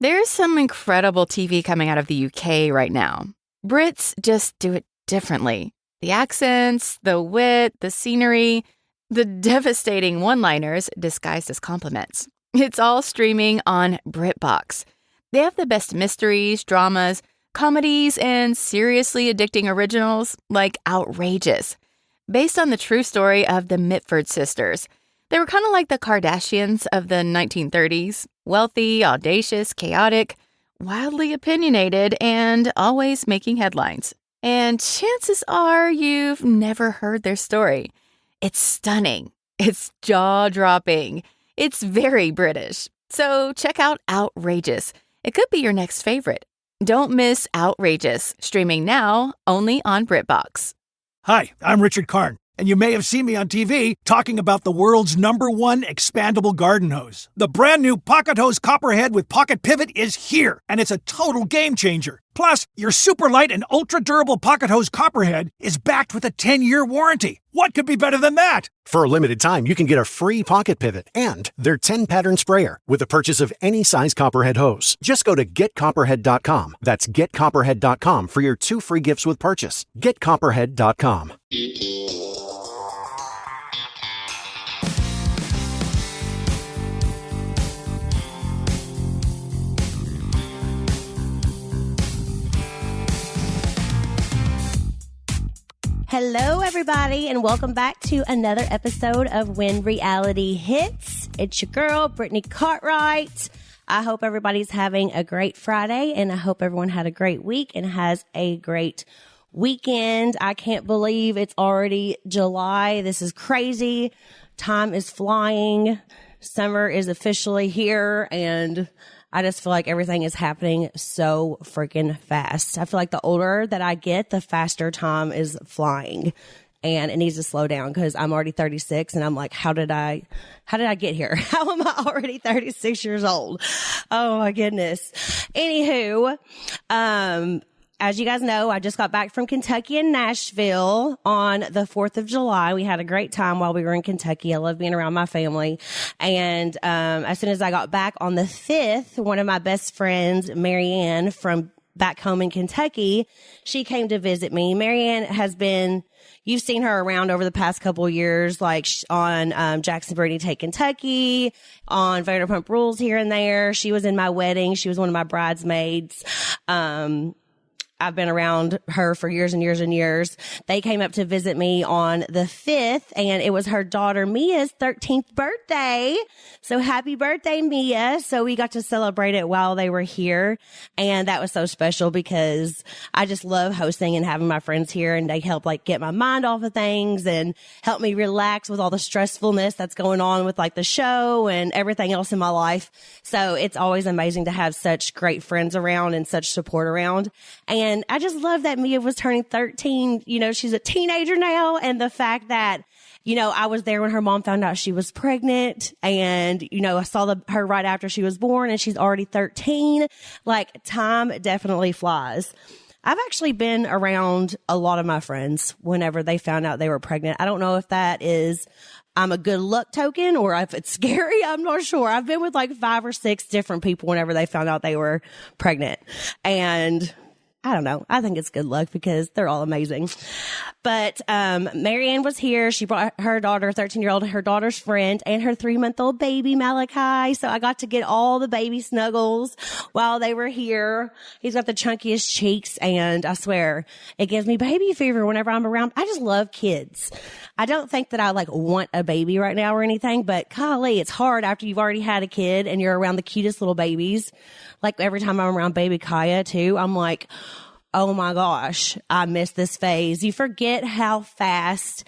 There's some incredible TV coming out of the UK right now. Brits just do it differently. The accents, the wit, the scenery, the devastating one-liners disguised as compliments. It's all streaming on BritBox. They have the best mysteries, dramas, comedies, and seriously addicting originals like Outrageous, based on the true story of the Mitford sisters. They were kind of like the Kardashians of the 1930s, wealthy, audacious, chaotic, wildly opinionated, and always making headlines. And chances are you've never heard their story. It's stunning. It's jaw-dropping. It's very British. So check out Outrageous. It could be your next favorite. Don't miss Outrageous, streaming now only on BritBox. Hi, I'm Richard Karn, and you may have seen me on TV talking about the world's #1 expandable garden hose. The brand new Pocket Hose Copperhead with Pocket Pivot is here, and it's a total game changer. Plus, your super light and ultra durable Pocket Hose Copperhead is backed with a 10-year warranty. What could be better than that? For a limited time, you can get a free Pocket Pivot and their 10-pattern sprayer with the purchase of any size Copperhead hose. Just go to getcopperhead.com. That's getcopperhead.com for your 2 free gifts with purchase. Getcopperhead.com. Hello, everybody, and welcome back to another episode of When Reality Hits. It's your girl, Brittany Cartwright. I hope everybody's having a great Friday, and I hope everyone had a great week and has a great weekend. I can't believe it's already July. This is crazy. Time is flying. Summer is officially here, and I just feel like everything is happening so freaking fast. I feel like the older that I get, the faster time is flying, and it needs to slow down because I'm already 36 and I'm like, how did I get here? How am I already 36 years old? Oh my goodness. Anywho, as you guys know, I just got back from Kentucky and Nashville on the 4th of July. We had a great time while we were in Kentucky. I love being around my family. And as soon as I got back on the 5th, one of my best friends, Marianne, from back home in Kentucky, she came to visit me. Marianne has been, you've seen her around over the past couple of years, like on Jackson Brittany Take Kentucky, on Vanderpump Rules here and there. She was in my wedding. She was one of my bridesmaids. I've been around her for years and years and years. They came up to visit me on the 5th, and it was her daughter Mia's 13th birthday. So happy birthday, Mia. So we got to celebrate it while they were here. And that was so special because I just love hosting and having my friends here, and they help like get my mind off of things and help me relax with all the stressfulness that's going on with like the show and everything else in my life. So it's always amazing to have such great friends around and such support around. And I just love that Mia was turning 13. You know, she's a teenager now. And the fact that, you know, I was there when her mom found out she was pregnant, and, you know, I saw her right after she was born, and she's already 13. Like, time definitely flies. I've actually been around a lot of my friends whenever they found out they were pregnant. I don't know if that is I'm a good luck token or if it's scary. I'm not sure. I've been with like 5 or 6 different people whenever they found out they were pregnant. And I don't know. I think it's good luck because they're all amazing. But Marianne was here. She brought her daughter, 13-year-old, her daughter's friend, and her 3-month-old baby, Malachi. So I got to get all the baby snuggles while they were here. He's got the chunkiest cheeks, and I swear, it gives me baby fever whenever I'm around. I just love kids. I don't think that I like want a baby right now or anything, but golly, it's hard after you've already had a kid and you're around the cutest little babies. Like every time I'm around baby Kaya too, I'm like, oh my gosh, I miss this phase. You forget how fast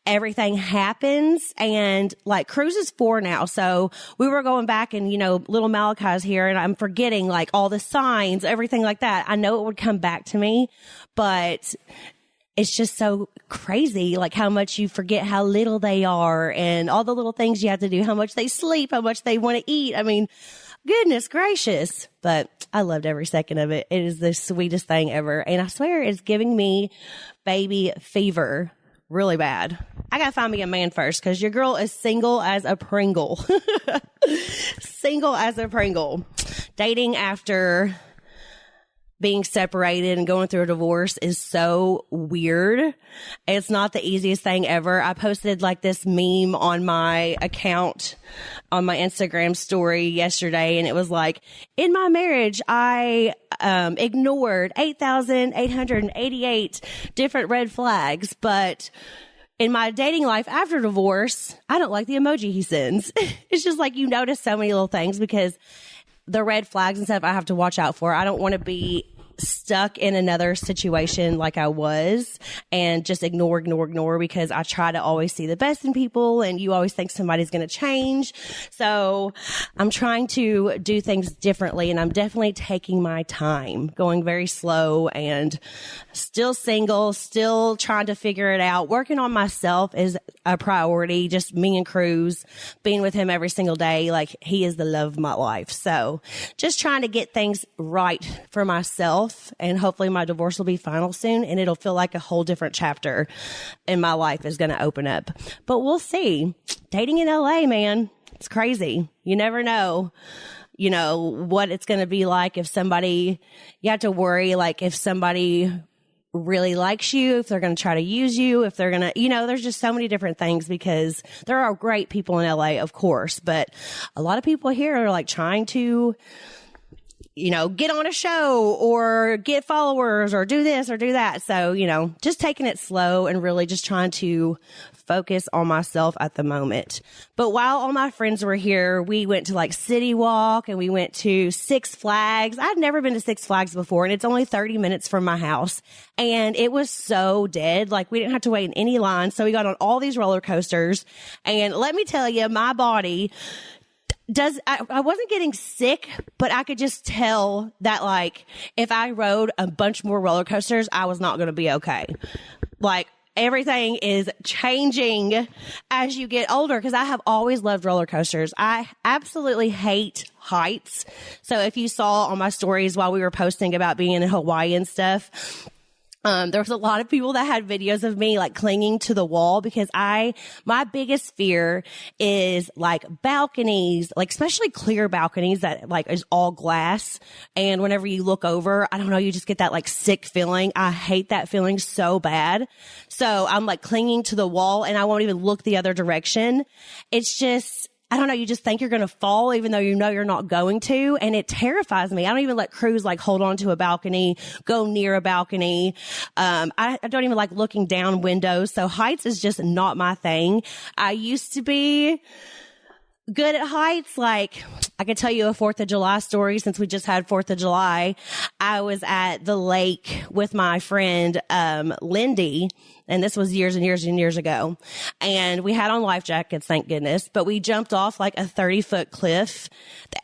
everything happens. And like Cruz is 4 now. So we were going back and, you know, little Malachi's here, and I'm forgetting like all the signs, everything like that. I know it would come back to me, but it's just so crazy, like how much you forget how little they are and all the little things you have to do, how much they sleep, how much they want to eat. I mean, goodness gracious. But I loved every second of it. It is the sweetest thing ever. And I swear it's giving me baby fever really bad. I got to find me a man first because your girl is single as a Pringle. Single as a Pringle. dating after being separated and going through a divorce is so weird. It's not the easiest thing ever. I posted like this meme on my account on my Instagram story yesterday, and it was like, in my marriage, I ignored 8,888 different red flags, but in my dating life after divorce, I don't like the emoji he sends. It's just like you notice so many little things because the red flags and stuff I have to watch out for. I don't want to be stuck in another situation like I was and just ignore because I try to always see the best in people and you always think somebody's going to change. So I'm trying to do things differently and I'm definitely taking my time, going very slow and still single, still trying to figure it out. Working on myself is a priority. Just me and Cruz, being with him every single day. Like he is the love of my life. So just trying to get things right for myself. And hopefully my divorce will be final soon and it'll feel like a whole different chapter in my life is going to open up. But we'll see. Dating in LA, man, it's crazy. You never know, what it's going to be like if somebody, you have to worry like if somebody really likes you, if they're going to try to use you, if they're going to, there's just so many different things because there are great people in LA, of course, but a lot of people here are like trying to get on a show or get followers or do this or do that. So, just taking it slow and really just trying to focus on myself at the moment. But while all my friends were here, we went to like City Walk and we went to Six Flags. I'd never been to Six Flags before and it's only 30 minutes from my house. And it was so dead. Like we didn't have to wait in any line. So we got on all these roller coasters and let me tell you, my body I wasn't getting sick, but I could just tell that like if I rode a bunch more roller coasters, I was not going to be okay. Like everything is changing as you get older because I have always loved roller coasters. I absolutely hate heights. So if you saw on my stories while we were posting about being in Hawaii and stuff, there was a lot of people that had videos of me like clinging to the wall because my biggest fear is like balconies, like especially clear balconies that like is all glass. And whenever you look over, I don't know, you just get that like sick feeling. I hate that feeling so bad. So I'm like clinging to the wall and I won't even look the other direction. It's just, I don't know, you just think you're going to fall even though you're not going to. And it terrifies me. I don't even let Cruz like hold on to a balcony, go near a balcony. I don't even like looking down windows. So heights is just not my thing. I used to be good at heights. Like I could tell you a 4th of July story since we just had 4th of July. I was at the lake with my friend, Lindy. And this was years and years and years ago. And we had on life jackets, thank goodness. But we jumped off like a 30-foot cliff.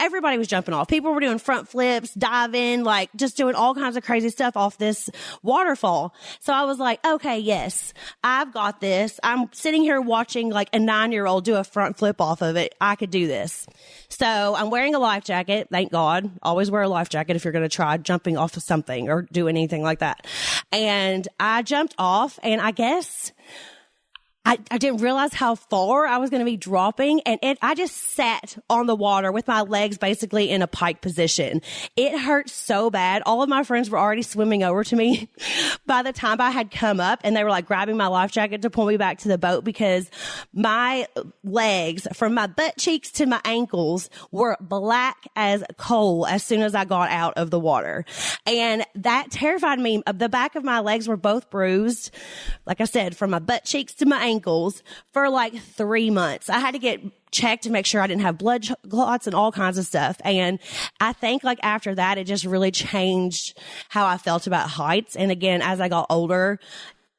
Everybody was jumping off. People were doing front flips, diving, like just doing all kinds of crazy stuff off this waterfall. So I was like, okay, yes, I've got this. I'm sitting here watching like a 9-year-old do a front flip off of it. I could do this. So I'm wearing a life jacket. Thank God. Always wear a life jacket if you're going to try jumping off of something or do anything like that. And I jumped off and I guess I didn't realize how far I was going to be dropping. And I just sat on the water with my legs basically in a pike position. It hurt so bad. All of my friends were already swimming over to me by the time I had come up and they were like grabbing my life jacket to pull me back to the boat because my legs from my butt cheeks to my ankles were black as coal as soon as I got out of the water. And that terrified me. The back of my legs were both bruised. Like I said, from my butt cheeks to my ankles for like 3 months. I had to get checked to make sure I didn't have blood clots and all kinds of stuff. And I think like after that, it just really changed how I felt about heights. And again, as I got older,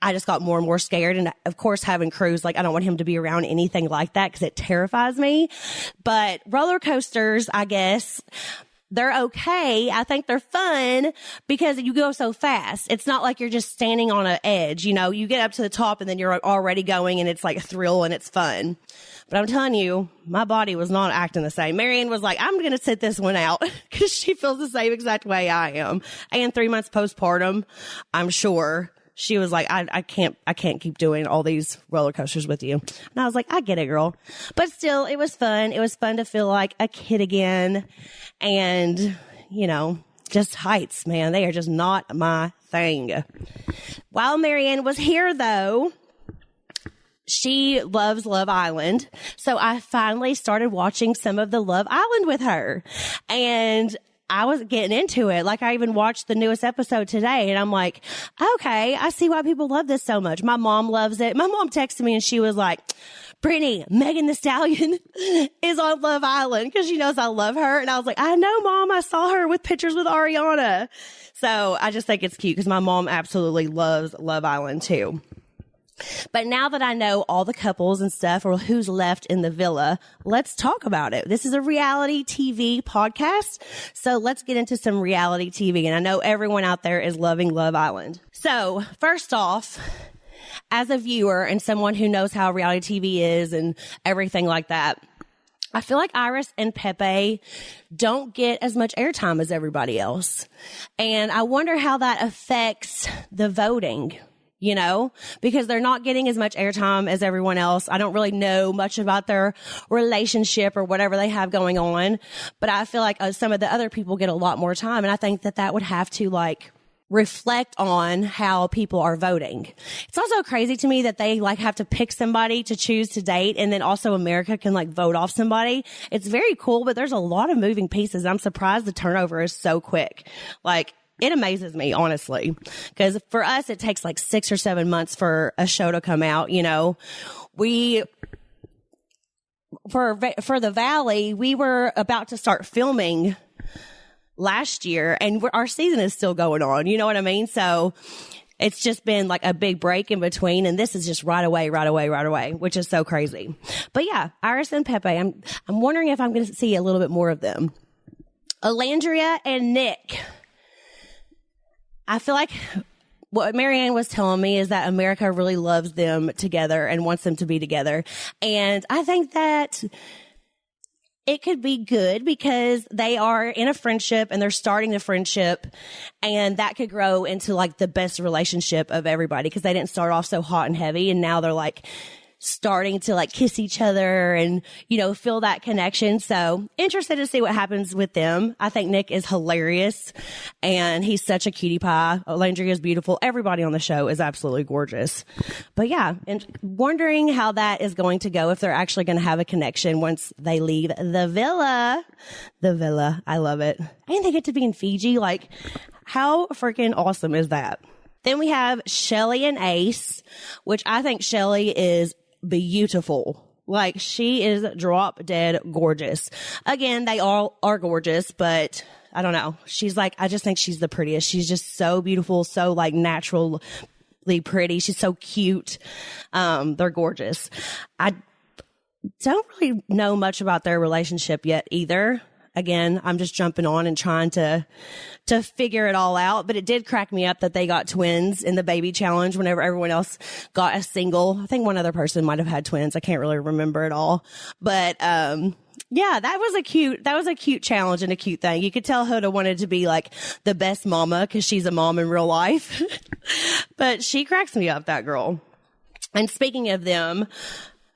I just got more and more scared. And of course, having Cruz, like I don't want him to be around anything like that because it terrifies me. But roller coasters, I guess, they're okay. I think they're fun because you go so fast. It's not like you're just standing on an edge. You get up to the top and then you're already going and it's like a thrill and it's fun. But I'm telling you, my body was not acting the same. Marianne was like, I'm going to sit this one out because she feels the same exact way I am. And 3 months postpartum, I'm sure she was like, I can't keep doing all these roller coasters with you. And I was like, I get it, girl. But still, it was fun. It was fun to feel like a kid again. And, you know, just heights, man. They are just not my thing. While Marianne was here, though, she loves Love Island. So I finally started watching some of the Love Island with her. And I was getting into it. Like, I even watched the newest episode today, and I'm like, okay, I see why people love this so much. My mom loves it. My mom texted me, and she was like, Brittany, Megan Thee Stallion is on Love Island because she knows I love her. And I was like, I know, Mom. I saw her with pictures with Ariana. So I just think it's cute because my mom absolutely loves Love Island, too. But now that I know all the couples and stuff, or who's left in the villa, let's talk about it. This is a reality TV podcast, so let's get into some reality TV. And I know everyone out there is loving Love Island. So first off, as a viewer and someone who knows how reality TV is and everything like that, I feel like Iris and Pepe don't get as much airtime as everybody else. And I wonder how that affects the voting. You know, because they're not getting as much airtime as everyone else. I don't really know much about their relationship or whatever they have going on, but I feel like some of the other people get a lot more time. And I think that would have to like reflect on how people are voting. It's also crazy to me that they like have to pick somebody to choose to date. And then also America can like vote off somebody. It's very cool, but there's a lot of moving pieces. I'm surprised the turnover is so quick. Like, it amazes me, honestly, because for us, it takes like 6 or 7 months for a show to come out. You know, for the Valley, we were about to start filming last year, and our season is still going on. You know what I mean? So it's just been like a big break in between, and this is just right away, which is so crazy. But yeah, Iris and Pepe, I'm wondering if I'm going to see a little bit more of them. Alandria and Nick. I feel like what Marianne was telling me is that America really loves them together and wants them to be together. And I think that it could be good because they are in a friendship and they're starting the friendship, and that could grow into like the best relationship of everybody because they didn't start off so hot and heavy, and now they're like starting to like kiss each other and, you know, feel that connection. So interested to see what happens with them. I think Nick is hilarious and he's such a cutie pie. Landry is beautiful. Everybody on the show is absolutely gorgeous. But yeah, and wondering how that is going to go, if they're actually going to have a connection once they leave the villa. The villa. I love it. And they get to be in Fiji. Like, how freaking awesome is that? Then we have Shelly and Ace, which I think Shelly is beautiful. Like, she is drop dead gorgeous. Again, they all are gorgeous, but I don't know. She's like, I just think she's the prettiest. She's just so beautiful, so like naturally pretty. She's so cute. They're gorgeous. I don't really know much about their relationship yet either. Again, I'm just jumping on and trying to figure it all out. But it did crack me up that they got twins in the baby challenge whenever everyone else got a single. I think one other person might have had twins. I can't really remember it all. But, yeah, that was a cute challenge and a cute thing. You could tell Huda wanted to be like the best mama because she's a mom in real life. But she cracks me up, that girl. And speaking of them,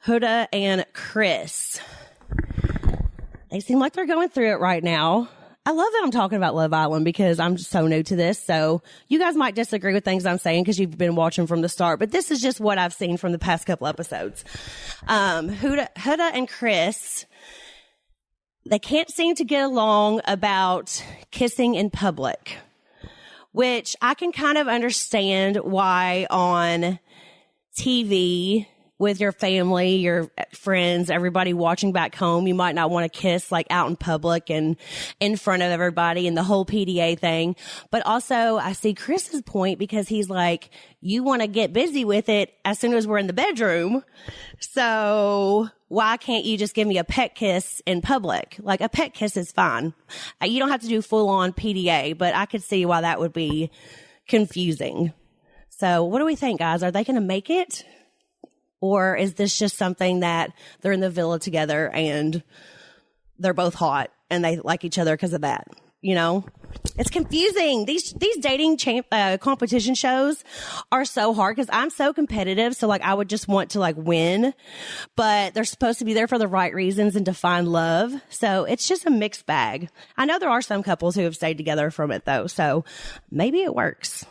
Huda and Chris, they seem like they're going through it right now. I love that I'm talking about Love Island because I'm just so new to this. So you guys might disagree with things I'm saying because you've been watching from the start, but this is just what I've seen from the past couple episodes. Huda and Chris, they can't seem to get along about kissing in public, which I can kind of understand why on TV with your family, your friends, everybody watching back home, you might not want to kiss like out in public and in front of everybody and the whole PDA thing. But also I see Chris's point because he's like, you want to get busy with it as soon as we're in the bedroom. So why can't you just give me a pet kiss in public? Like, a pet kiss is fine. You don't have to do full on PDA, but I could see why that would be confusing. So what do we think, guys? Are they going to make it? Or is this just something that they're in the villa together and they're both hot and they like each other because of that? You know, It's confusing. These dating competition shows are so hard because I'm so competitive. So like I would just want to like win, but they're supposed to be there for the right reasons and to find love. So it's just a mixed bag. I know there are some couples who have stayed together from it though. So maybe it works.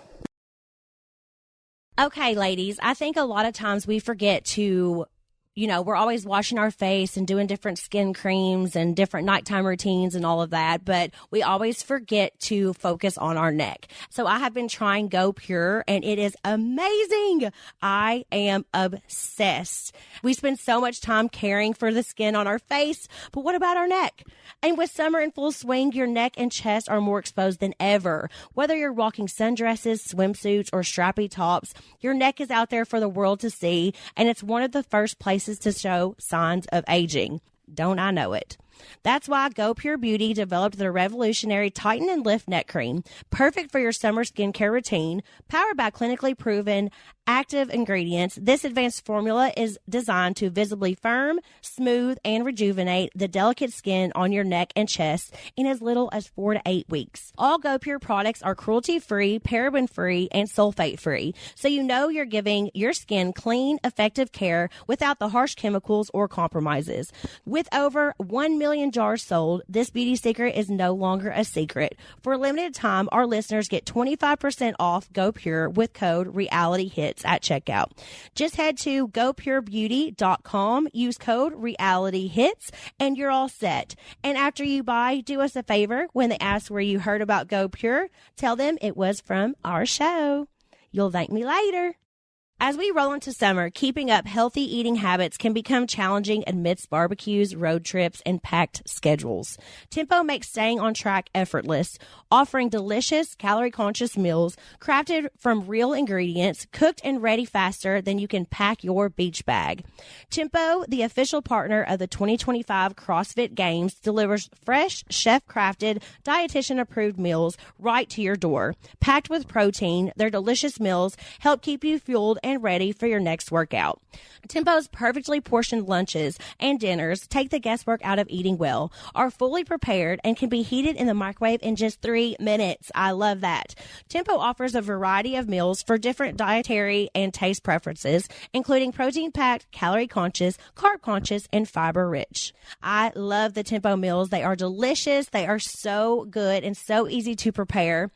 Okay, ladies, I think a lot of times we forget to, we're always washing our face and doing different skin creams and different nighttime routines and all of that, but we always forget to focus on our neck. So I have been trying Go Pure and it is amazing. I am obsessed. We spend so much time caring for the skin on our face, but what about our neck? And with summer in full swing, your neck and chest are more exposed than ever. Whether you're rocking sundresses, swimsuits, or strappy tops, your neck is out there for the world to see, and it's one of the first places to show signs of aging. Don't I know it? That's why Go Pure Beauty developed the revolutionary Tighten and Lift Neck Cream, perfect for your summer skincare routine, powered by clinically proven active ingredients. This advanced formula is designed to visibly firm, smooth, and rejuvenate the delicate skin on your neck and chest in as little as 4 to 8 weeks. All Go Pure products are cruelty-free, paraben-free, and sulfate-free, so you know you're giving your skin clean, effective care without the harsh chemicals or compromises. With over 1 million jars sold, this beauty secret is no longer a secret. For a limited time, our listeners get 25% off Go Pure with code REALITYHITS at checkout. Just head to gopurebeauty.com, use code REALITYHITS, and you're all set. And after you buy, do us a favor. When they ask where you heard about Go Pure, tell them it was from our show. You'll thank me later. As we roll into summer, keeping up healthy eating habits can become challenging amidst barbecues, road trips, and packed schedules. Tempo makes staying on track effortless, offering delicious, calorie-conscious meals crafted from real ingredients, cooked and ready faster than you can pack your beach bag. Tempo, the official partner of the 2025 CrossFit Games, delivers fresh, chef-crafted, dietitian-approved meals right to your door. Packed with protein, their delicious meals help keep you fueled and ready for your next workout. Tempo's perfectly portioned lunches and dinners take the guesswork out of eating well, are fully prepared, and can be heated in the microwave in just 3 minutes. I love that. Tempo offers a variety of meals for different dietary and taste preferences, including protein-packed, calorie-conscious, carb-conscious, and fiber-rich. I love the Tempo meals. They are delicious. They are so good and so easy to prepare.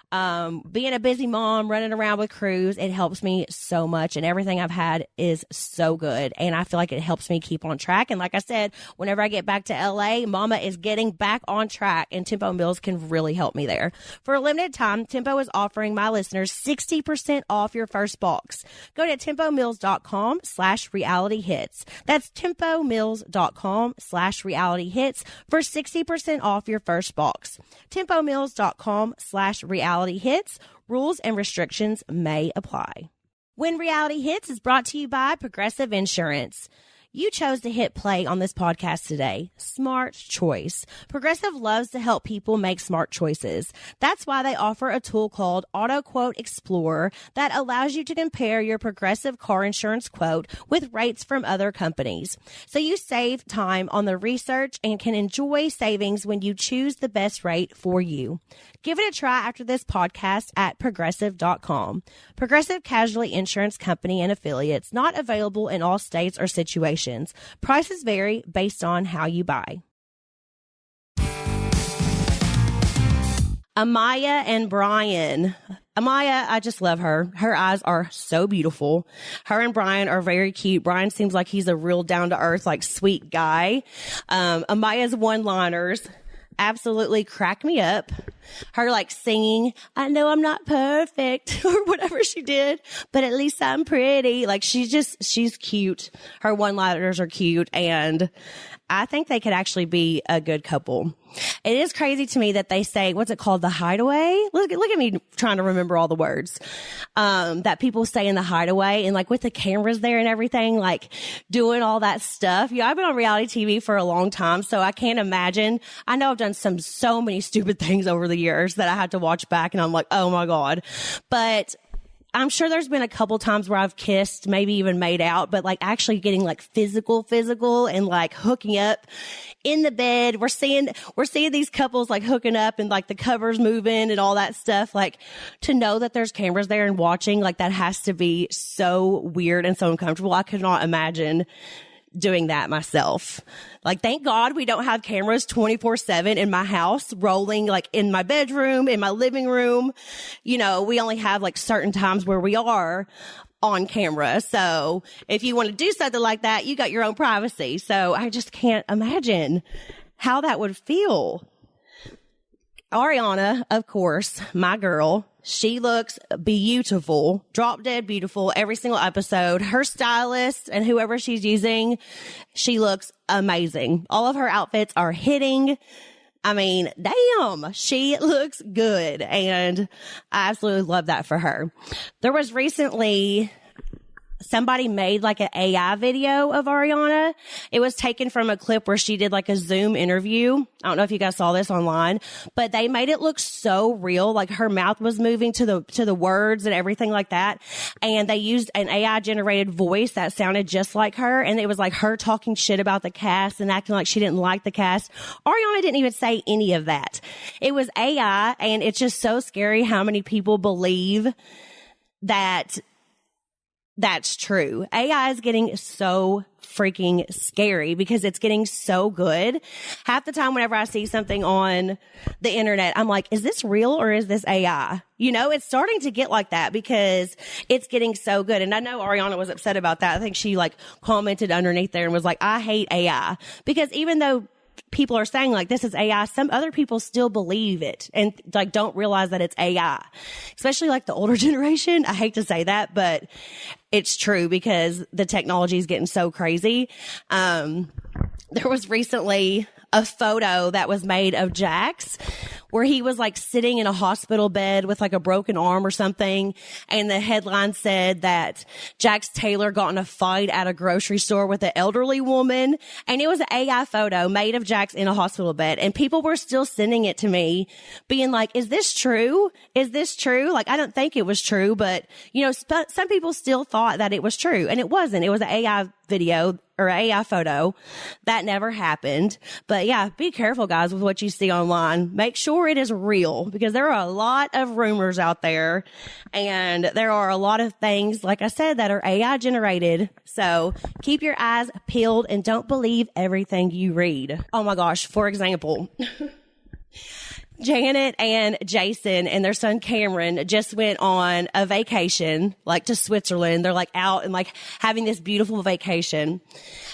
Being a busy mom, running around with Cruz, it helps me so much, and everything I've had is so good, and I feel like it helps me keep on track. And like I said, whenever I get back to LA, Mama is getting back on track, and Tempo meals can really help me there. For a limited time, Tempo is offering my listeners 60% off your first box. Go to tempomills.com/realityhits. That's tempomills.com/realityhits for 60% off your first box. tempomills.com/realityhits. Rules and restrictions may apply. When Reality Hits is brought to you by Progressive Insurance. You chose to hit play on this podcast today. Smart choice. Progressive loves to help people make smart choices. That's why they offer a tool called Auto Quote Explorer that allows you to compare your Progressive car insurance quote with rates from other companies. So you save time on the research and can enjoy savings when you choose the best rate for you. Give it a try after this podcast at progressive.com. Progressive Casualty Insurance Company and Affiliates, not available in all states or situations. Prices vary based on how you buy. Amaya and Brian. Amaya, I just love her. Her eyes are so beautiful. Her and Brian are very cute. Brian seems like he's a real down-to-earth, like sweet guy. Amaya's one-liners absolutely crack me up. Her like singing, I know I'm not perfect or whatever she did, but at least I'm pretty. Like she's cute. Her one-liners are cute, and I think they could actually be a good couple. It is crazy to me that they say, what's it called? The Hideaway? Look at me trying to remember all the words, that people say in the Hideaway, and like with the cameras there and everything, like doing all that stuff. Yeah, I've been on reality TV for a long time, so I can't imagine. I know I've done so many stupid things over the years that I had to watch back, and I'm like, oh my God. But I'm sure there's been a couple times where I've kissed, maybe even made out, but like actually getting like physical and like hooking up in the bed. We're seeing these couples like hooking up and like the covers moving and all that stuff. Like to know that there's cameras there and watching, like that has to be so weird and so uncomfortable. I could not imagine doing that myself. Like, thank God we don't have cameras 24/7 in my house rolling, like in my bedroom, in my living room. You know, we only have like certain times where we are on camera. So if you want to do something like that, you got your own privacy. So I just can't imagine how that would feel. Ariana, of course, my girl, she looks beautiful, drop dead beautiful every single episode. Her stylist and whoever she's using, she looks amazing. All of her outfits are hitting. I mean, damn, she looks good. And I absolutely love that for her. There was recently somebody made like an AI video of Ariana. It was taken from a clip where she did like a Zoom interview. I don't know if you guys saw this online, but they made it look so real. Like her mouth was moving to the words and everything like that. And they used an AI generated voice that sounded just like her. And it was like her talking shit about the cast and acting like she didn't like the cast. Ariana didn't even say any of that. It was AI. And it's just so scary how many people believe that that's true. AI is getting so freaking scary because it's getting so good. Half the time whenever I see something on the internet, I'm like, is this real or is this AI? You know, it's starting to get like that because it's getting so good. And I know Ariana was upset about that. I think she like commented underneath there and was like, I hate AI. Because even though people are saying like this is AI, some other people still believe it and like don't realize that it's AI, especially like the older generation. I hate to say that, but it's true because the technology is getting so crazy. There was recently a photo that was made of Jax where he was like sitting in a hospital bed with like a broken arm or something. And the headline said that Jax Taylor got in a fight at a grocery store with an elderly woman. And it was an AI photo made of Jax in a hospital bed. And people were still sending it to me being like, is this true? Is this true? Like, I don't think it was true, but you know, some people still thought that it was true and it wasn't. It was an AI video or AI photo. That never happened. But yeah, be careful guys with what you see online. Make sure it is real because there are a lot of rumors out there and there are a lot of things, like I said, that are AI generated. So keep your eyes peeled and don't believe everything you read. Oh my gosh. For example, Janet and Jason and their son Cameron just went on a vacation, like to Switzerland. They're like out and like having this beautiful vacation.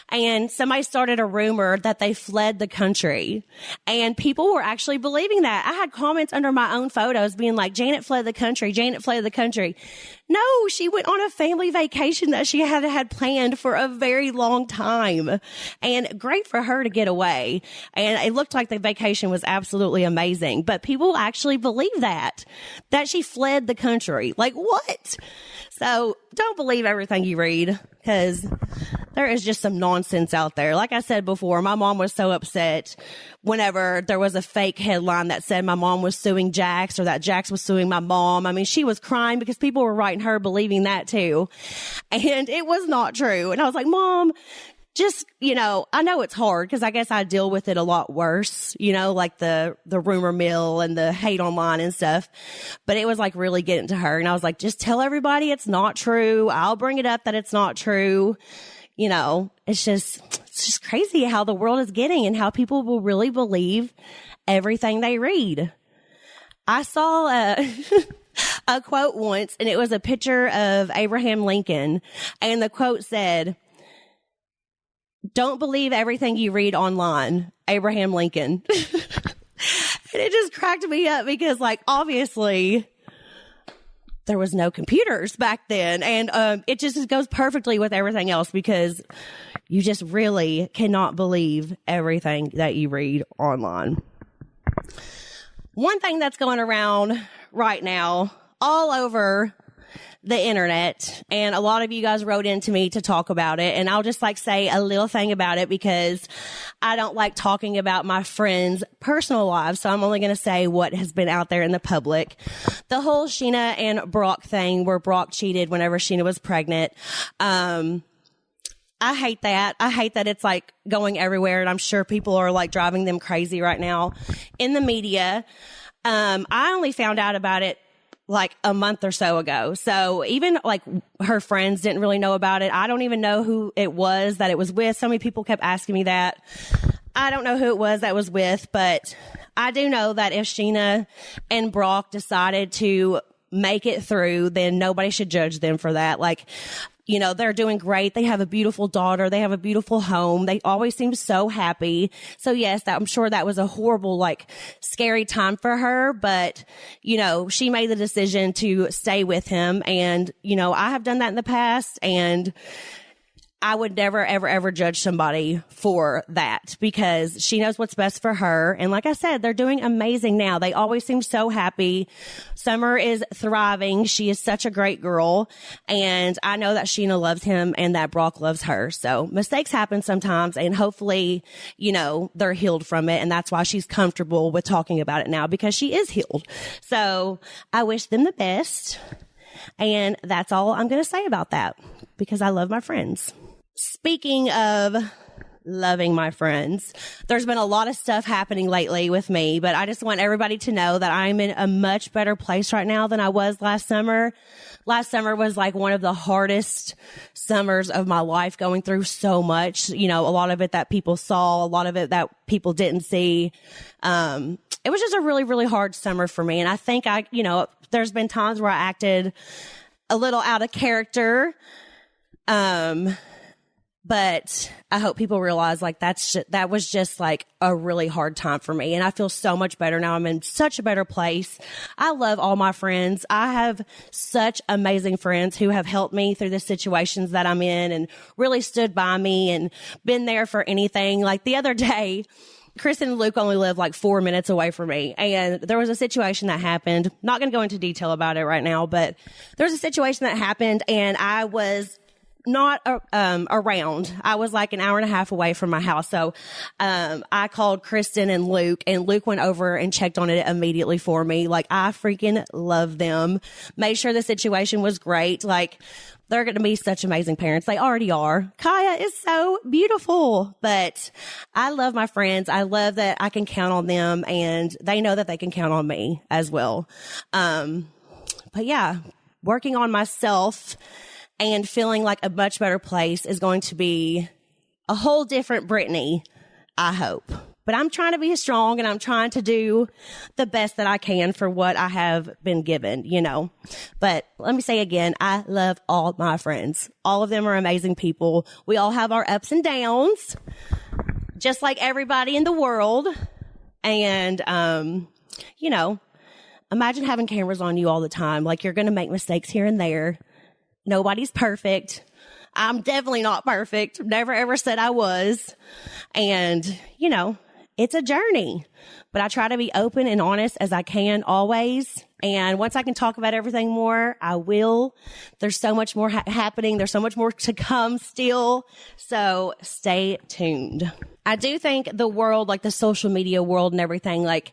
And somebody started a rumor that they fled the country. And people were actually believing that. I had comments under my own photos being like, Janet fled the country. Janet fled the country. No, she went on a family vacation that she had planned for a very long time. And great for her to get away. And it looked like the vacation was absolutely amazing. But people actually believe that she fled the country. Like, what? So don't believe everything you read because there is just some nonsense out there. Like I said before, my mom was so upset whenever there was a fake headline that said my mom was suing Jax or that Jax was suing my mom. I mean, she was crying because people were writing her believing that too. And it was not true. And I was like, Mom, just, you know, I know it's hard because I guess I deal with it a lot worse, you know, like the rumor mill and the hate online and stuff. But it was like really getting to her. And I was like, just tell everybody it's not true. I'll bring it up that it's not true. You know, it's just crazy how the world is getting and how people will really believe everything they read. I saw a quote once and it was a picture of Abraham Lincoln and the quote said, don't believe everything you read online, Abraham Lincoln. And it just cracked me up because like, obviously there was no computers back then. And, it just goes perfectly with everything else because you just really cannot believe everything that you read online. One thing that's going around right now all over the internet, and a lot of you guys wrote into me to talk about it, and I'll just like say a little thing about it because I don't like talking about my friends' personal lives, so I'm only going to say what has been out there in the public. The whole Sheena and Brock thing where Brock cheated whenever Sheena was pregnant. I hate that. I hate that it's like going everywhere, and I'm sure people are like driving them crazy right now in the media. I only found out about it like a month or so ago. So even like her friends didn't really know about it. I don't even know who it was that it was with. So many people kept asking me that. I don't know who it was that was with, but I do know that if Sheena and Brock decided to make it through, then nobody should judge them for that. Like, you know, they're doing great. They have a beautiful daughter. They have a beautiful home. They always seem so happy. So yes, I'm sure that was a horrible, like scary time for her, but you know, she made the decision to stay with him. And, you know, I have done that in the past, and I would never, ever, ever judge somebody for that because she knows what's best for her. And like I said, they're doing amazing now. They always seem so happy. Summer is thriving. She is such a great girl. And I know that Sheena loves him and that Brock loves her. So mistakes happen sometimes, and hopefully, you know, they're healed from it. And that's why she's comfortable with talking about it now, because she is healed. So I wish them the best. And that's all I'm going to say about that because I love my friends. Speaking of loving my friends, there's been a lot of stuff happening lately with me, but I just want everybody to know that I'm in a much better place right now than I was last summer. Last summer was like one of the hardest summers of my life, going through so much, you know, a lot of it that people saw, a lot of it that people didn't see. It was just a really, really hard summer for me. And I think there's been times where I acted a little out of character. But I hope people realize like that was just like a really hard time for me. And I feel so much better now. I'm in such a better place. I love all my friends. I have such amazing friends who have helped me through the situations that I'm in and really stood by me and been there for anything. Like the other day, Kristen and Luke only live like 4 minutes away from me. And there was a situation that happened. Not going to go into detail about it right now, but there was a situation that happened and I was not around. I was like an hour and a half away from my house. So I called Kristen and Luke went over and checked on it immediately for me. Like, I freaking love them. Made sure the situation was great. Like, they're going to be such amazing parents. They already are. Kaya is so beautiful, but I love my friends. I love that I can count on them and they know that they can count on me as well. But yeah, working on myself and feeling like a much better place is going to be a whole different Brittany, I hope. But I'm trying to be strong and I'm trying to do the best that I can for what I have been given, you know. But let me say again, I love all my friends. All of them are amazing people. We all have our ups and downs, just like everybody in the world. And, you know, imagine having cameras on you all the time. Like, you're going to make mistakes here and there. Nobody's perfect. I'm definitely not perfect. Never ever said I was. And, you know, it's a journey, but I try to be open and honest as I can always. And once I can talk about everything more, I will. There's so much more happening. There's so much more to come still. So stay tuned. I do think the world, like the social media world and everything, like,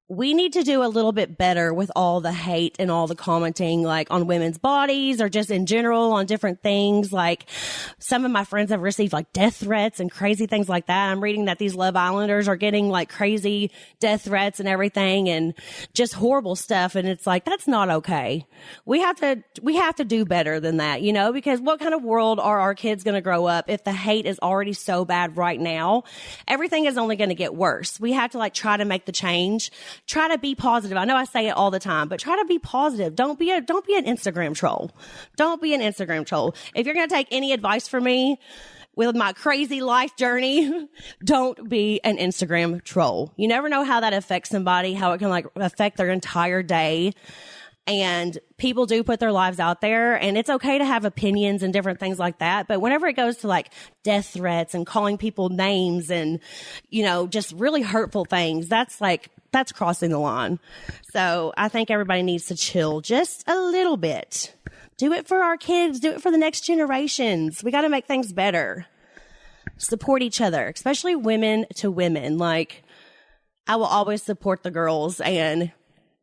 we need to do a little bit better with all the hate and all the commenting, like on women's bodies or just in general on different things. Like, some of my friends have received like death threats and crazy things like that. I'm reading that these Love Islanders are getting like crazy death threats and everything and just horrible stuff. And it's like, that's not okay. We have to do better than that, you know, because what kind of world are our kids going to grow up if the hate is already so bad right now? Everything is only going to get worse. We have to like try to make the change. Try to be positive. I know I say it all the time, but try to be positive. Don't be an Instagram troll. Don't be an Instagram troll. If you're going to take any advice from me with my crazy life journey, don't be an Instagram troll. You never know how that affects somebody, how it can like affect their entire day. And people do put their lives out there, and it's okay to have opinions and different things like that. But whenever it goes to like death threats and calling people names and, you know, just really hurtful things, that's like, that's crossing the line. So I think everybody needs to chill just a little bit. Do it for our kids. Do it for the next generations. We got to make things better. Support each other, especially women to women. Like, I will always support the girls, and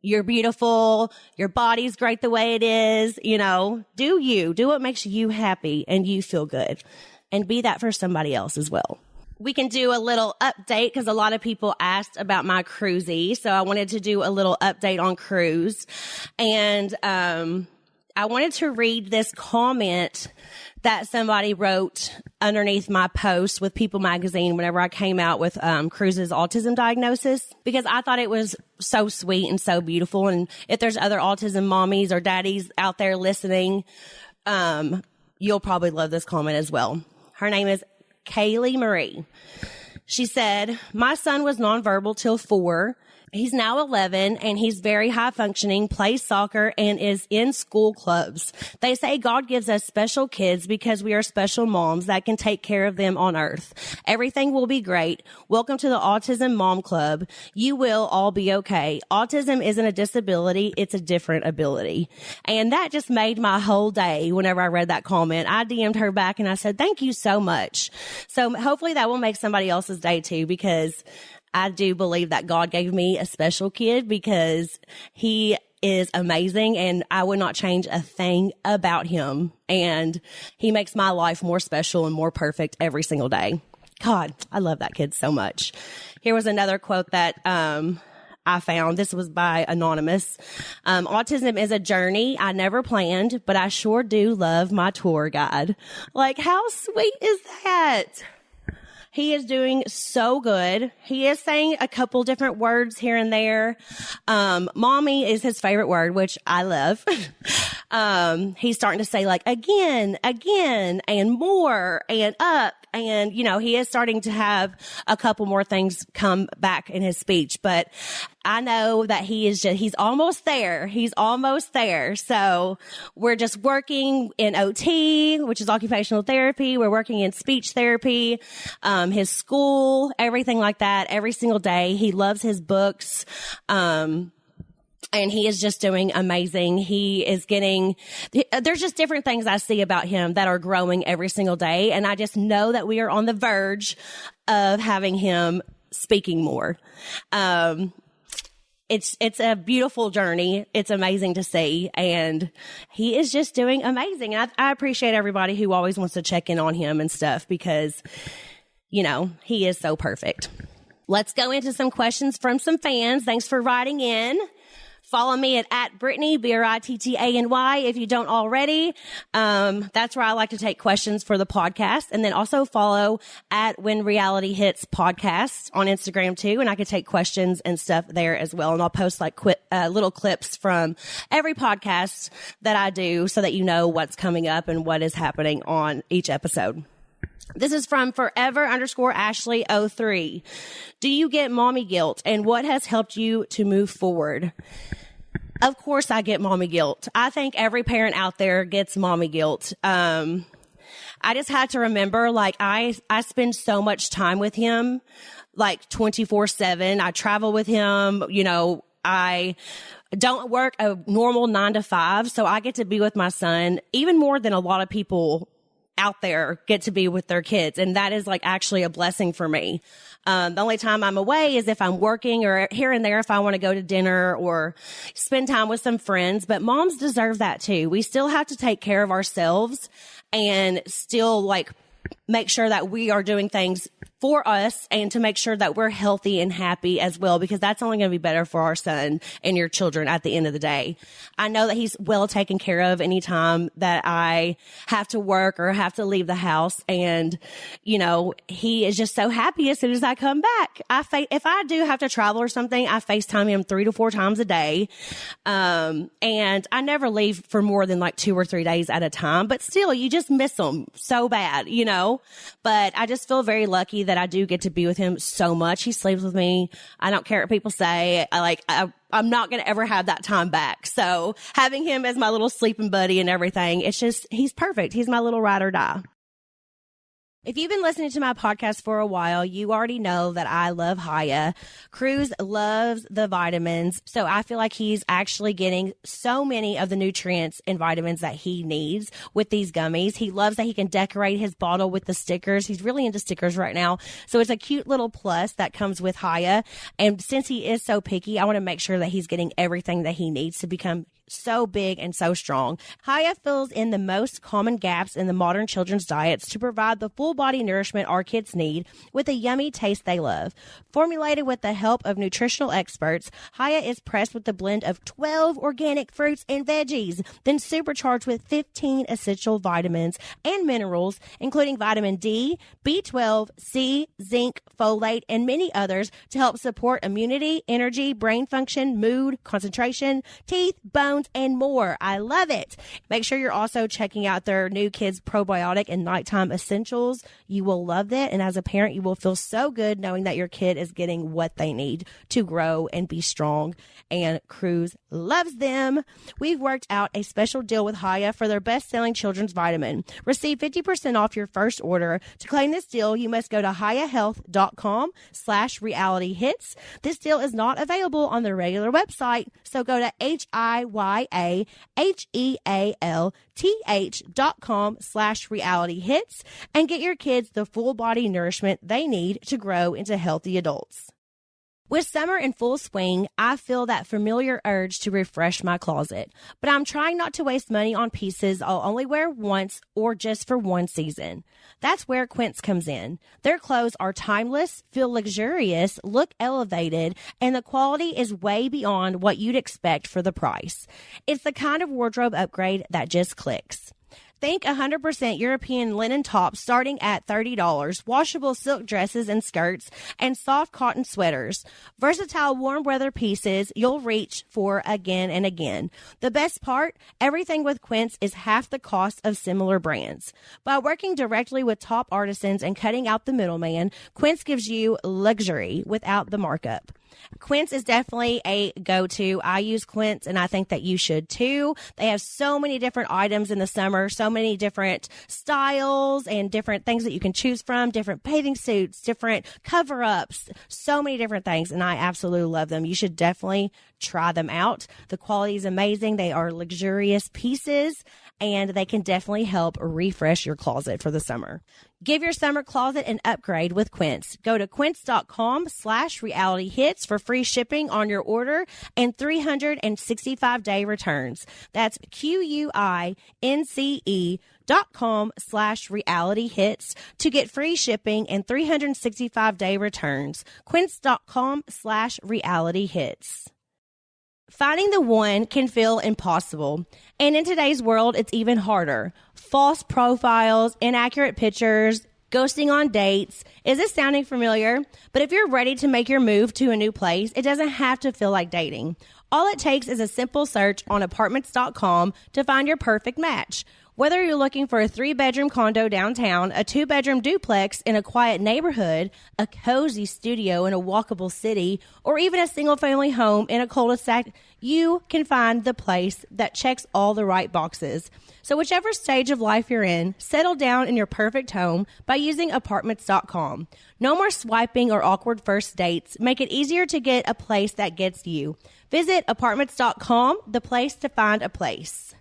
you're beautiful. Your body's great the way it is. You know, do what makes you happy and you feel good, and be that for somebody else as well. We can do a little update because a lot of people asked about my Cruzy. So I wanted to do a little update on Cruz. And, I wanted to read this comment that somebody wrote underneath my post with People Magazine whenever I came out with Cruz's autism diagnosis, because I thought it was so sweet and so beautiful. And if there's other autism mommies or daddies out there listening, you'll probably love this comment as well. Her name is Kaylee Marie. She said, "My son was nonverbal till 4. He's now 11 and he's very high functioning, plays soccer, and is in school clubs. They say God gives us special kids because we are special moms that can take care of them on earth. Everything will be great. Welcome to the Autism Mom Club. You will all be okay. Autism isn't a disability. It's a different ability." And that just made my whole day whenever I read that comment. I DM'd her back and I said, "Thank you so much." So hopefully that will make somebody else's day too, because I do believe that God gave me a special kid because he is amazing and I would not change a thing about him. And he makes my life more special and more perfect every single day. God, I love that kid so much. Here was another quote that, I found. This was by Anonymous. "Autism is a journey I never planned, but I sure do love my tour guide." Like, how sweet is that? He is doing so good. He is saying a couple different words here and there. Mommy is his favorite word, which I love. He's starting to say like again, and more, and up. And, you know, he is starting to have a couple more things come back in his speech, but I know that he's almost there. He's almost there. So we're just working in OT, which is occupational therapy. We're working in speech therapy, his school, everything like that every single day. He loves his books. And he is just doing amazing. There's just different things I see about him that are growing every single day. And I just know that we are on the verge of having him speaking more. It's a beautiful journey. It's amazing to see. And he is just doing amazing. And I appreciate everybody who always wants to check in on him and stuff because, you know, he is so perfect. Let's go into some questions from some fans. Thanks for writing in. Follow me at Brittany, Brittany, if you don't already. That's where I like to take questions for the podcast. And then also follow at When Reality Hits Podcast on Instagram too. And I can take questions and stuff there as well. And I'll post like little clips from every podcast that I do so that you know what's coming up and what is happening on each episode. This is from forever_Ashley03. Do you get mommy guilt, and what has helped you to move forward? Of course I get mommy guilt. I think every parent out there gets mommy guilt. I just had to remember, like, I spend so much time with him, like 24/7. I travel with him. You know, I don't work a normal 9 to 5. So I get to be with my son even more than a lot of people out there get to be with their kids. And that is like actually a blessing for me. The only time I'm away is if I'm working or here and there if I want to go to dinner or spend time with some friends. But moms deserve that too. We still have to take care of ourselves and still like make sure that we are doing things for us and to make sure that we're healthy and happy as well, because that's only going to be better for our son and your children at the end of the day. I know that he's well taken care of anytime that I have to work or have to leave the house. And, you know, he is just so happy as soon as I come back. If I do have to travel or something, I FaceTime him 3 to 4 times a day. And I never leave for more than like 2 or 3 days at a time, but still you just miss him so bad, you know, but I just feel very lucky that I do get to be with him so much. He sleeps with me. I don't care what people say. I'm not going to ever have that time back. So having him as my little sleeping buddy and everything, it's just, he's perfect. He's my little ride or die. If you've been listening to my podcast for a while, you already know that I love Haya. Cruz loves the vitamins, so I feel like he's actually getting so many of the nutrients and vitamins that he needs with these gummies. He loves that he can decorate his bottle with the stickers. He's really into stickers right now, so it's a cute little plus that comes with Haya. And since he is so picky, I want to make sure that he's getting everything that he needs to become so big and so strong. Haya fills in the most common gaps in the modern children's diets to provide the full body nourishment our kids need with a yummy taste they love. Formulated with the help of nutritional experts, Haya is pressed with a blend of 12 organic fruits and veggies, then supercharged with 15 essential vitamins and minerals, including vitamin D, B12, C, zinc, folate, and many others to help support immunity, energy, brain function, mood, concentration, teeth, bones, and more. I love it. Make sure you're also checking out their new kids probiotic and nighttime essentials. You will love it. And as a parent, you will feel so good knowing that your kid is getting what they need to grow and be strong. And Cruz loves them. We've worked out a special deal with Haya for their best-selling children's vitamin. Receive 50% off your first order. To claim this deal, you must go to hayahealth.com/realityhits. This deal is not available on the regular website, so go to hayahealth.com/realityhits and get your kids the full body nourishment they need to grow into healthy adults. With summer in full swing, I feel that familiar urge to refresh my closet, but I'm trying not to waste money on pieces I'll only wear once or just for one season. That's where Quince comes in. Their clothes are timeless, feel luxurious, look elevated, and the quality is way beyond what you'd expect for the price. It's the kind of wardrobe upgrade that just clicks. Think 100% European linen tops starting at $30, washable silk dresses and skirts, and soft cotton sweaters. Versatile warm weather pieces you'll reach for again and again. The best part, everything with Quince is half the cost of similar brands. By working directly with top artisans and cutting out the middleman, Quince gives you luxury without the markup. Quince is definitely a go-to. I use Quince, and I think that you should too. They have so many different items in the summer, so many different styles and different things that you can choose from, different bathing suits, different cover-ups, so many different things, and I absolutely love them. You should definitely try them out. The quality is amazing. They are luxurious pieces, and they can definitely help refresh your closet for the summer. Give your summer closet an upgrade with Quince. Go to quince.com/realityhits for free shipping on your order and 365-day returns. That's QUINCE.com/realityhits to get free shipping and 365-day returns. Quince.com/realityhits. Finding the one can feel impossible, and in today's world, it's even harder. False profiles, inaccurate pictures, ghosting on dates. Is this sounding familiar? But if you're ready to make your move to a new place, it doesn't have to feel like dating. All it takes is a simple search on apartments.com to find your perfect match. Whether you're looking for a 3-bedroom condo downtown, a 2-bedroom duplex in a quiet neighborhood, a cozy studio in a walkable city, or even a single-family home in a cul-de-sac, you can find the place that checks all the right boxes. So whichever stage of life you're in, settle down in your perfect home by using apartments.com. No more swiping or awkward first dates. Make it easier to get a place that gets you. Visit apartments.com, the place to find a place.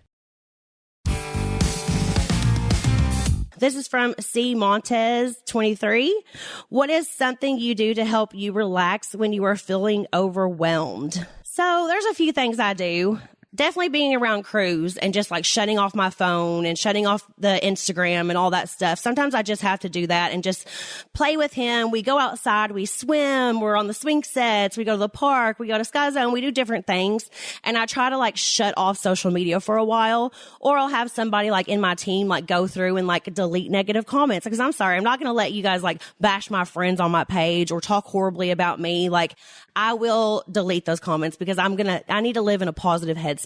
This is from C. Montez 23. What is something you do to help you relax when you are feeling overwhelmed? So there's a few things I do. Definitely being around Cruz and just like shutting off my phone and shutting off the Instagram and all that stuff. Sometimes I just have to do that and just play with him. We go outside, we swim, we're on the swing sets, we go to the park, we go to Sky Zone, we do different things. And I try to like shut off social media for a while, or I'll have somebody like in my team like go through and like delete negative comments. Because I'm sorry, I'm not going to let you guys like bash my friends on my page or talk horribly about me. Like I will delete those comments because I need to live in a positive headspace.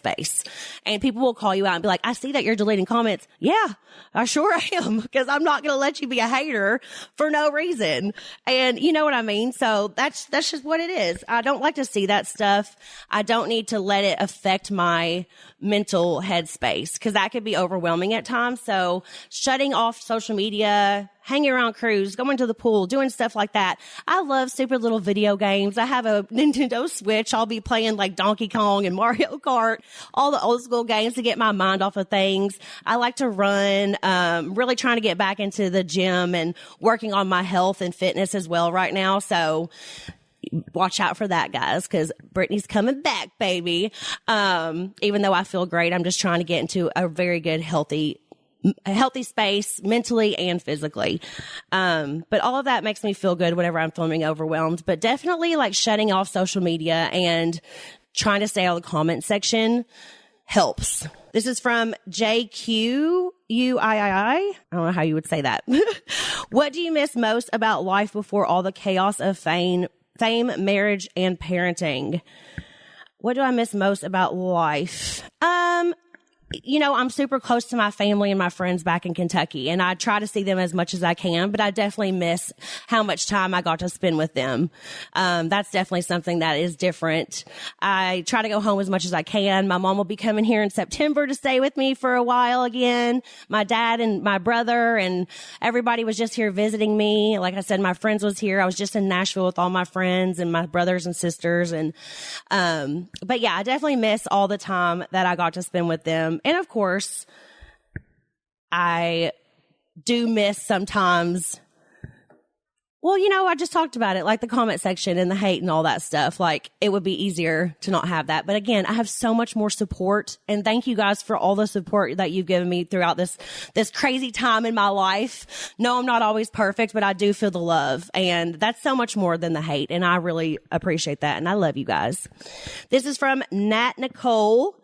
And people will call you out and be like, I see that you're deleting comments. Yeah, I sure am, because I'm not going to let you be a hater for no reason. And you know what I mean? So that's just what it is. I don't like to see that stuff. I don't need to let it affect my mental headspace because that could be overwhelming at times. So shutting off social media, hanging around Cruz, going to the pool, doing stuff like that. I love stupid little video games. I have a Nintendo Switch. I'll be playing like Donkey Kong and Mario Kart, all the old school games to get my mind off of things. I like to run, really trying to get back into the gym and working on my health and fitness as well right now. So watch out for that, guys, because Brittany's coming back, baby. Even though I feel great, I'm just trying to get into a very good, healthy space mentally and physically. But all of that makes me feel good whenever I'm feeling overwhelmed, but definitely like shutting off social media and trying to stay out of the comment section helps. This is from JQUIII. I don't know how you would say that. What do you miss most about life before all the chaos of fame, marriage, and parenting? What do I miss most about life? I'm super close to my family and my friends back in Kentucky, and I try to see them as much as I can, but I definitely miss how much time I got to spend with them. That's definitely something that is different. I try to go home as much as I can. My mom will be coming here in September to stay with me for a while again. My dad and my brother and everybody was just here visiting me. Like I said, my friends was here. I was just in Nashville with all my friends and my brothers and sisters. And, but yeah, I definitely miss all the time that I got to spend with them. And of course, I do miss sometimes, I just talked about it, like the comment section and the hate and all that stuff. Like, it would be easier to not have that. But again, I have so much more support. And thank you guys for all the support that you've given me throughout this crazy time in my life. No, I'm not always perfect, but I do feel the love. And that's so much more than the hate. And I really appreciate that. And I love you guys. This is from Nat Nicole.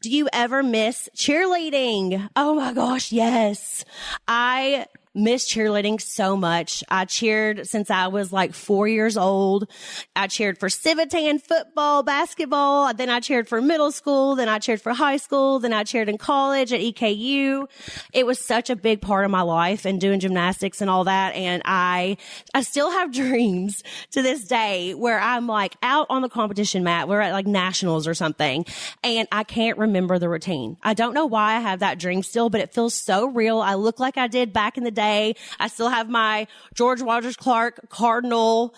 Do you ever miss cheerleading? Oh my gosh, yes. I miss cheerleading so much. I cheered since I was like 4 years old. I cheered for Civitan, football, basketball. Then I cheered for middle school. Then I cheered for high school. Then I cheered in college at EKU. It was such a big part of my life and doing gymnastics and all that. And I still have dreams to this day where I'm like out on the competition mat. We're at like nationals or something. And I can't remember the routine. I don't know why I have that dream still, but it feels so real. I look like I did back in the day. I still have my George Rogers Clark Cardinal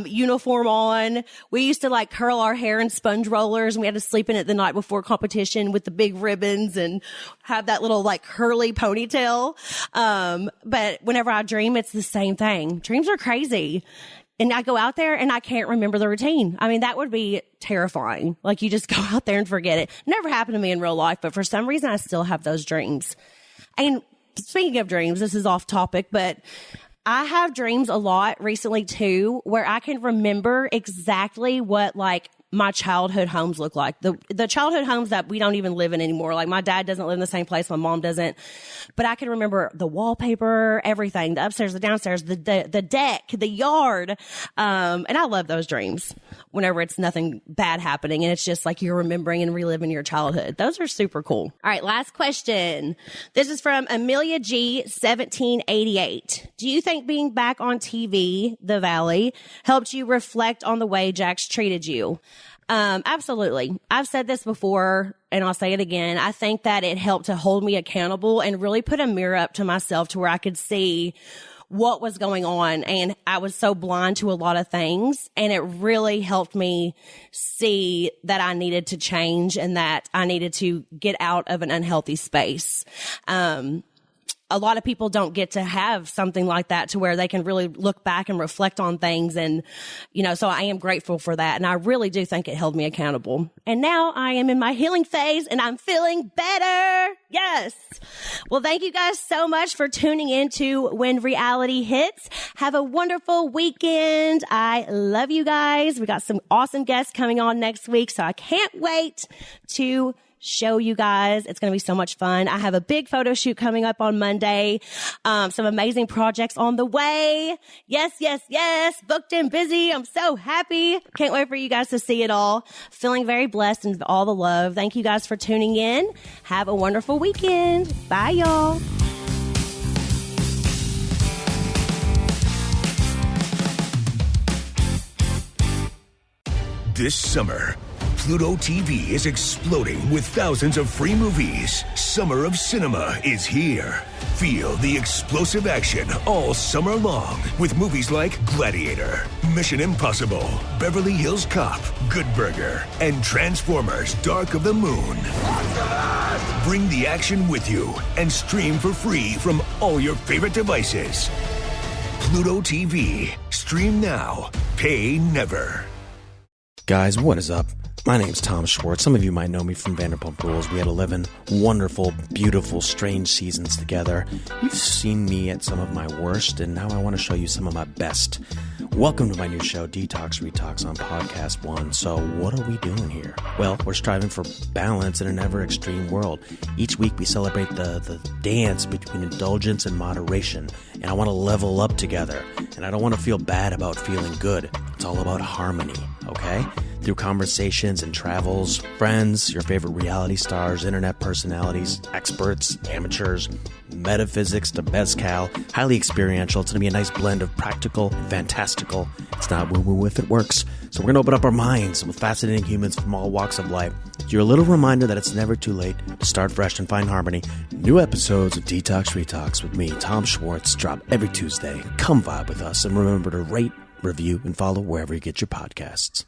uniform on. We used to like curl our hair in sponge rollers, and we had to sleep in it the night before competition with the big ribbons and have that little like curly ponytail. But whenever I dream, it's the same thing. Dreams are crazy. And I go out there and I can't remember the routine. I mean, that would be terrifying. Like, you just go out there and forget it. Never happened to me in real life, but for some reason I still have those dreams. And speaking of dreams, this is off topic, but I have dreams a lot recently too, where I can remember exactly what like my childhood homes look like. The childhood homes that we don't even live in anymore. Like, my dad doesn't live in the same place. My mom doesn't. But I can remember the wallpaper, everything, the upstairs, the downstairs, the deck, the yard. And I love those dreams whenever it's nothing bad happening and it's just like you're remembering and reliving your childhood. Those are super cool. All right, last question. This is from Amelia G 1788. Do you think being back on TV, The Valley, helped you reflect on the way Jax treated you? Absolutely. I've said this before and I'll say it again. I think that it helped to hold me accountable and really put a mirror up to myself to where I could see what was going on. And I was so blind to a lot of things, and it really helped me see that I needed to change and that I needed to get out of an unhealthy space. A lot of people don't get to have something like that to where they can really look back and reflect on things. And, so I am grateful for that. And I really do think it held me accountable. And now I am in my healing phase and I'm feeling better. Yes. Well, thank you guys so much for tuning in to When Reality Hits. Have a wonderful weekend. I love you guys. We got some awesome guests coming on next week, so I can't wait to show you guys. It's going to be so much fun. I have a big photo shoot coming up on Monday. Some amazing projects on the way. Yes. Booked and busy. I'm so happy. Can't wait for you guys to see it all. Feeling very blessed and all the love. Thank you guys for tuning in. Have a wonderful weekend. Bye, y'all. This summer, Pluto TV is exploding with thousands of free movies. Summer of cinema is here. Feel the explosive action all summer long with movies like Gladiator, Mission Impossible, Beverly Hills Cop, Good Burger, and Transformers: Dark of the Moon. Bring the action with you and stream for free from all your favorite devices. Pluto TV. Stream now. Pay never. Guys, what is up? My name's Tom Schwartz. Some of you might know me from Vanderpump Rules. We had 11 wonderful, beautiful, strange seasons together. You've seen me at some of my worst, and now I want to show you some of my best. Welcome to my new show, Detox Retox, on PodcastOne. So what are we doing here? Well, we're striving for balance in an ever-extreme world. Each week we celebrate the dance between indulgence and moderation, and I want to level up together, and I don't want to feel bad about feeling good. It's all about harmony, okay? Through conversations and travels, friends, your favorite reality stars, internet personalities, experts, amateurs, metaphysics to mezcal, highly experiential. It's going to be a nice blend of practical and fantastical. It's not woo-woo if it works. So we're going to open up our minds with fascinating humans from all walks of life. You're a little reminder that it's never too late to start fresh and find harmony. New episodes of Detox Retox with me, Tom Schwartz, drop every Tuesday. Come vibe with us and remember to rate, review, and follow wherever you get your podcasts.